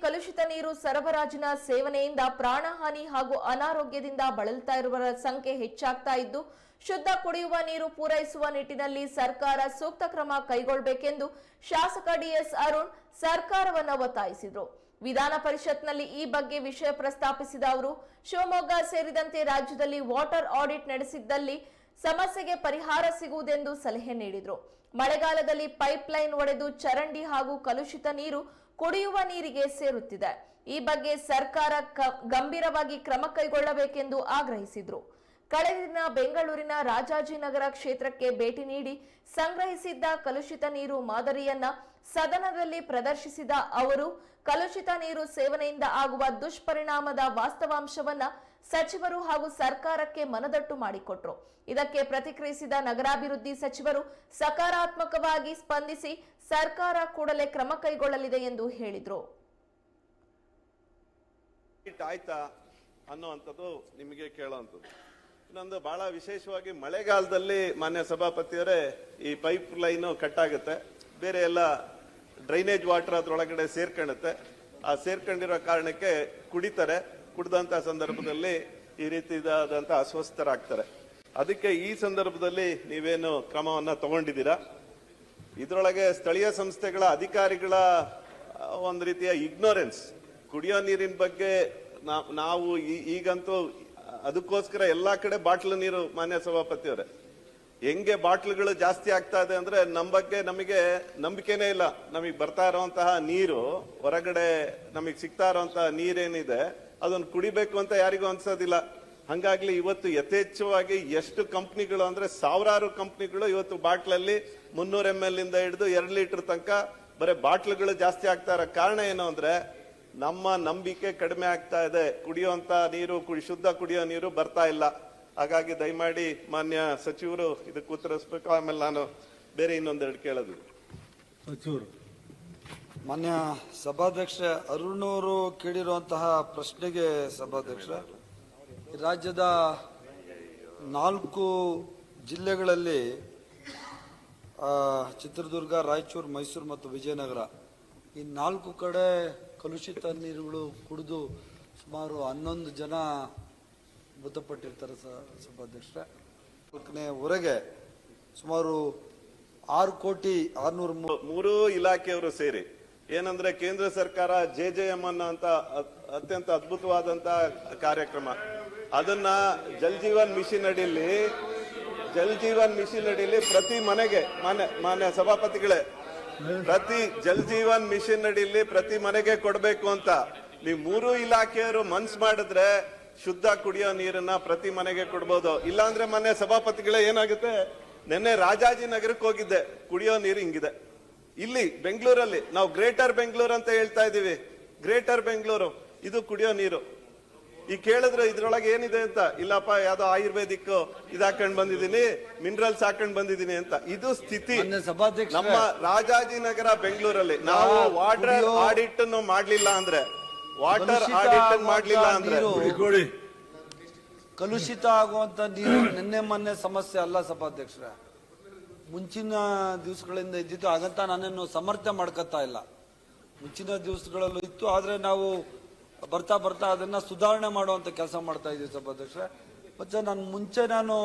ಕಲುಷಿತ ನೀರು ಸರಬರಾಜಿನ ಸೇವನೆಯಿಂದ ಪ್ರಾಣಹಾನಿ ಹಾಗೂ ಅನಾರೋಗ್ಯದಿಂದ ಬಳಲ್ತಾ ಇರುವವರ ಸಂಖ್ಯೆ ಹೆಚ್ಚಾಗ್ತಾ ಇದ್ದು, ಶುದ್ಧ ಕುಡಿಯುವ ನೀರು ಪೂರೈಸುವ ನಿಟ್ಟಿನಲ್ಲಿ ಸರ್ಕಾರ ಸೂಕ್ತ ಕ್ರಮ ಕೈಗೊಳ್ಳಬೇಕೆಂದು ಶಾಸಕ ಡಿಎಸ್ ಅರುಣ್ ಸರ್ಕಾರವನ್ನು ಒತ್ತಾಯಿಸಿದರು. ವಿಧಾನ ಪರಿಷತ್ನಲ್ಲಿ ಈ ಬಗ್ಗೆ ವಿಷಯ ಪ್ರಸ್ತಾಪಿಸಿದ ಅವರು, ಶಿವಮೊಗ್ಗ ಸೇರಿದಂತೆ ರಾಜ್ಯದಲ್ಲಿ ವಾಟರ್ ಆಡಿಟ್ ನಡೆಸಿದ್ದಲ್ಲಿ ಸಮಸ್ಯೆಗೆ ಪರಿಹಾರ ಸಿಗುವುದೆಂದು ಸಲಹೆ ನೀಡಿದರು. ಮಳೆಗಾಲದಲ್ಲಿ ಪೈಪ್ ಲೈನ್ ಒಡೆದು ಚರಂಡಿ ಹಾಗೂ ಕಲುಷಿತ ನೀರು ಕುಡಿಯುವ ನೀರಿಗೆ ಸೇರುತ್ತಿದೆ. ಈ ಬಗ್ಗೆ ಸರ್ಕಾರ ಗಂಭೀರವಾಗಿ ಕ್ರಮ ಕೈಗೊಳ್ಳಬೇಕೆಂದು ಆಗ್ರಹಿಸಿದರು. ಕಳೆದ ದಿನ ಬೆಂಗಳೂರಿನ ರಾಜಾಜಿನಗರ ಕ್ಷೇತ್ರಕ್ಕೆ ಭೇಟಿ ನೀಡಿ ಸಂಗ್ರಹಿಸಿದ್ದ ಕಲುಷಿತ ನೀರು ಮಾದರಿಯನ್ನ ಸದನದಲ್ಲಿ ಪ್ರದರ್ಶಿಸಿದ ಅವರು, ಕಲುಷಿತ ನೀರು ಸೇವನೆಯಿಂದ ಆಗುವ ದುಷ್ಪರಿಣಾಮದ ವಾಸ್ತವಾಂಶವನ್ನ ಸಚಿವರು ಹಾಗೂ ಸರ್ಕಾರಕ್ಕೆ ಮನದಟ್ಟು ಮಾಡಿಕೊಟ್ರು. ಇದಕ್ಕೆ ಪ್ರತಿಕ್ರಿಯಿಸಿದ ನಗರಾಭಿವೃದ್ಧಿ ಸಚಿವರು ಸಕಾರಾತ್ಮಕವಾಗಿ ಸ್ಪಂದಿಸಿ ಸರ್ಕಾರ ಕೂಡಲೇ ಕ್ರಮ ಕೈಗೊಳ್ಳಲಿದೆ ಎಂದು ಹೇಳಿದರು. ಆಯ್ತಾ ಅನ್ನುವಂಥದ್ದು ನಿಮಗೆ ಕೇಳುವಂಥದ್ದು. ಇನ್ನೊಂದು ಬಹಳ ವಿಶೇಷವಾಗಿ ಮಳೆಗಾಲದಲ್ಲಿ ಮಾನ್ಯ ಸಭಾಪತಿಯವರೇ ಈ ಪೈಪ್ ಲೈನ್ ಕಟ್ ಆಗುತ್ತೆ, ಬೇರೆ ಎಲ್ಲ ಡ್ರೈನೇಜ್ ವಾಟರ್ ಅದ್ರೊಳಗಡೆ ಸೇರ್ಕೊಳ್ಳುತ್ತೆ. ಆ ಸೇರ್ಕೊಂಡಿರೋ ಕಾರಣಕ್ಕೆ ಕುಡಿತಾರೆ. ಕುಡಿದಂತ ಸಂದರ್ಭದಲ್ಲಿ ಈ ರೀತಿಯಾದಂತ ಅಸ್ವಸ್ಥರಾಗ್ತಾರೆ. ಅದಕ್ಕೆ ಈ ಸಂದರ್ಭದಲ್ಲಿ ನೀವೇನು ಕ್ರಮವನ್ನ ತಗೊಂಡಿದ್ದೀರಾ? ಇದರೊಳಗೆ ಸ್ಥಳೀಯ ಸಂಸ್ಥೆಗಳ ಅಧಿಕಾರಿಗಳ ಒಂದು ರೀತಿಯ ಇಗ್ನೋರೆನ್ಸ್, ಕುಡಿಯೋ ನೀರಿನ ಬಗ್ಗೆ ನಾವು ಈಗಂತೂ ಅದಕ್ಕೋಸ್ಕರ ಎಲ್ಲಾ ಕಡೆ ಬಾಟ್ಲು ನೀರು, ಮಾನ್ಯ ಸಭಾಪತಿಯವರೇ, ಹೆಂಗೆ ಬಾಟ್ಲುಗಳು ಜಾಸ್ತಿ ಆಗ್ತಾ ಇದೆ ಅಂದ್ರೆ ನಮ್ಮ ಬಗ್ಗೆ ನಮಗೆ ನಂಬಿಕೆನೇ ಇಲ್ಲ. ನಮಗೆ ಬರ್ತಾ ಇರುವಂತಹ ನೀರು, ಹೊರಗಡೆ ನಮಗೆ ಸಿಗ್ತಾ ಇರುವಂತಹ ನೀರೇನಿದೆ ಅದನ್ನು ಕುಡಿಬೇಕು ಅಂತ ಯಾರಿಗೂ ಅನ್ಸೋದಿಲ್ಲ. ಹಂಗಾಗ್ಲಿ ಇವತ್ತು ಯಥೇಚ್ಛವಾಗಿ ಎಷ್ಟು ಕಂಪ್ನಿಗಳು ಅಂದ್ರೆ ಸಾವಿರಾರು ಕಂಪ್ನಿಗಳು ಇವತ್ತು ಬಾಟ್ಲಲ್ಲಿ 300 ml ಇಂದ ಹಿಡಿದು 2 ಲೀಟರ್ ತನಕ ಬರೀ ಬಾಟ್ಲುಗಳು ಜಾಸ್ತಿ ಆಗ್ತಾ ಇರೋ ಕಾರಣ ಏನು ಅಂದ್ರೆ ನಮ್ಮ ನಂಬಿಕೆ ಕಡಿಮೆ ಆಗ್ತಾ ಇದೆ. ಕುಡಿಯುವಂತ ನೀರು, ಶುದ್ಧ ಕುಡಿಯೋ ನೀರು ಬರ್ತಾ ಇಲ್ಲ. ಹಾಗಾಗಿ ದಯಮಾಡಿ ಮಾನ್ಯ ಸಚಿವರು ಇದಕ್ಕೆ ಉತ್ತರಿಸಬೇಕು. ಆಮೇಲೆ ನಾನು ಬೇರೆ ಇನ್ನೊಂದೆರಡು ಕೇಳೋದು. ಸಚಿವರು ಮಾನ್ಯ ಸಭಾಧ್ಯಕ್ಷ ಅರುಣ್ ಅವರು ಕೇಳಿರುವಂತಹ ಪ್ರಶ್ನೆಗೆ ಸಭಾಧ್ಯಕ್ಷ, ರಾಜ್ಯದ 4 ಜಿಲ್ಲೆಗಳಲ್ಲಿ ಚಿತ್ರದುರ್ಗ, ರಾಯಚೂರು, ಮೈಸೂರು ಮತ್ತು ವಿಜಯನಗರ, ಈ 4 ಕಡೆ ಕಲುಷಿತ ನೀರುಗಳು ಕುಡಿದು ಸುಮಾರು 11 ಜನ ಮೃತಪಟ್ಟಿರ್ತಾರೆ ಸಭಾಧ್ಯಕ್ಷರೇ. ಹೊರಗೆ ಸುಮಾರು 6,600,000 ಮೂರೂ ಇಲಾಖೆಯವರು ಸೇರಿ ಏನಂದ್ರೆ ಕೇಂದ್ರ ಸರ್ಕಾರ JJM ಅಂತ ಅತ್ಯಂತ ಅದ್ಭುತವಾದಂತ ಕಾರ್ಯಕ್ರಮ, ಅದನ್ನ ಜಲ್ ಜೀವನ್ ಮಿಷನ್ ಅಡಿಯಲ್ಲಿ ಪ್ರತಿ ಮನೆಗೆ, ಮಾನ್ಯ ಸಭಾಪತಿಗಳೇ, ಪ್ರತಿ ಜಲ್ ಜೀವನ್ ಮಿಷನ್ ಅಡಿಯಲ್ಲಿ ಪ್ರತಿ ಮನೆಗೆ ಕೊಡಬೇಕು ಅಂತ ನೀವು ಮೂರು ಇಲಾಖೆಯವರು ಮನ್ಸು ಮಾಡಿದ್ರೆ ಶುದ್ಧ ಕುಡಿಯೋ ನೀರನ್ನ ಪ್ರತಿ ಮನೆಗೆ ಕೊಡ್ಬೋದು. ಇಲ್ಲಾಂದ್ರೆ ಮಾನ್ಯ ಸಭಾಪತಿಗಳೇ ಏನಾಗುತ್ತೆ, ನಿನ್ನೆ ರಾಜಾಜಿನಗರಕ್ಕೆ ಹೋಗಿದ್ದೆ, ಕುಡಿಯೋ ನೀರು ಹಿಂಗಿದೆ. ಇಲ್ಲಿ ಬೆಂಗಳೂರಲ್ಲಿ ನಾವು ಗ್ರೇಟರ್ ಬೆಂಗಳೂರು ಅಂತ ಹೇಳ್ತಾ ಇದೀವಿ, ಗ್ರೇಟರ್ ಬೆಂಗಳೂರು ಇದು ಕುಡಿಯೋ ನೀರು. ಈ ಕೇಳಿದ್ರೆ ಇದ್ರೊಳಗೆ ಏನಿದೆ ಅಂತ, ಇಲ್ಲಪ್ಪ ಯಾವ್ದೋ ಆಯುರ್ವೇದಿಕ್ ಇದಾಕೊಂಡ್ ಬಂದಿದ್ದೀನಿ, ಮಿನರಲ್ಸ್ ಹಾಕೊಂಡ್ ಬಂದಿದ್ದೀನಿ ಅಂತ. ಇದು ಸ್ಥಿತಿ ನಮ್ಮ ರಾಜಾಜಿನಗರ ಬೆಂಗಳೂರಲ್ಲಿ. ನಾವು ವಾಟರ್ ಆಡಿಟ್ ಮಾಡ್ಲಿಲ್ಲ ಅಂದ್ರೆ ಕಲುಷಿತ ಆಗುವಂತ ನೀರು ನಿನ್ನೆ ಮೊನ್ನೆ ಸಮಸ್ಯೆ ಅಲ್ಲ ಸಭಾಧ್ಯಕ್ಷರೇ, ಮುಂಚಿನ ದಿವಸಗಳಿಂದ ಇದ್ದಿತ್ತು. ಹಾಗಂತ ನಾನೇನು ಸಮರ್ಥನೆ ಮಾಡ್ಕೊತಾ ಇಲ್ಲ, ಮುಂಚಿನ ದಿವಸಗಳಲ್ಲೂ ಇತ್ತು. ಆದ್ರೆ ನಾವು ಬರ್ತಾ ಅದನ್ನ ಸುಧಾರಣೆ ಮಾಡುವಂತ ಕೆಲಸ ಮಾಡ್ತಾ ಇದ್ದೀವಿ ಸಭಾಧ್ಯಕ್ಷರೇ. ಮತ್ತೆ ನಾನು 11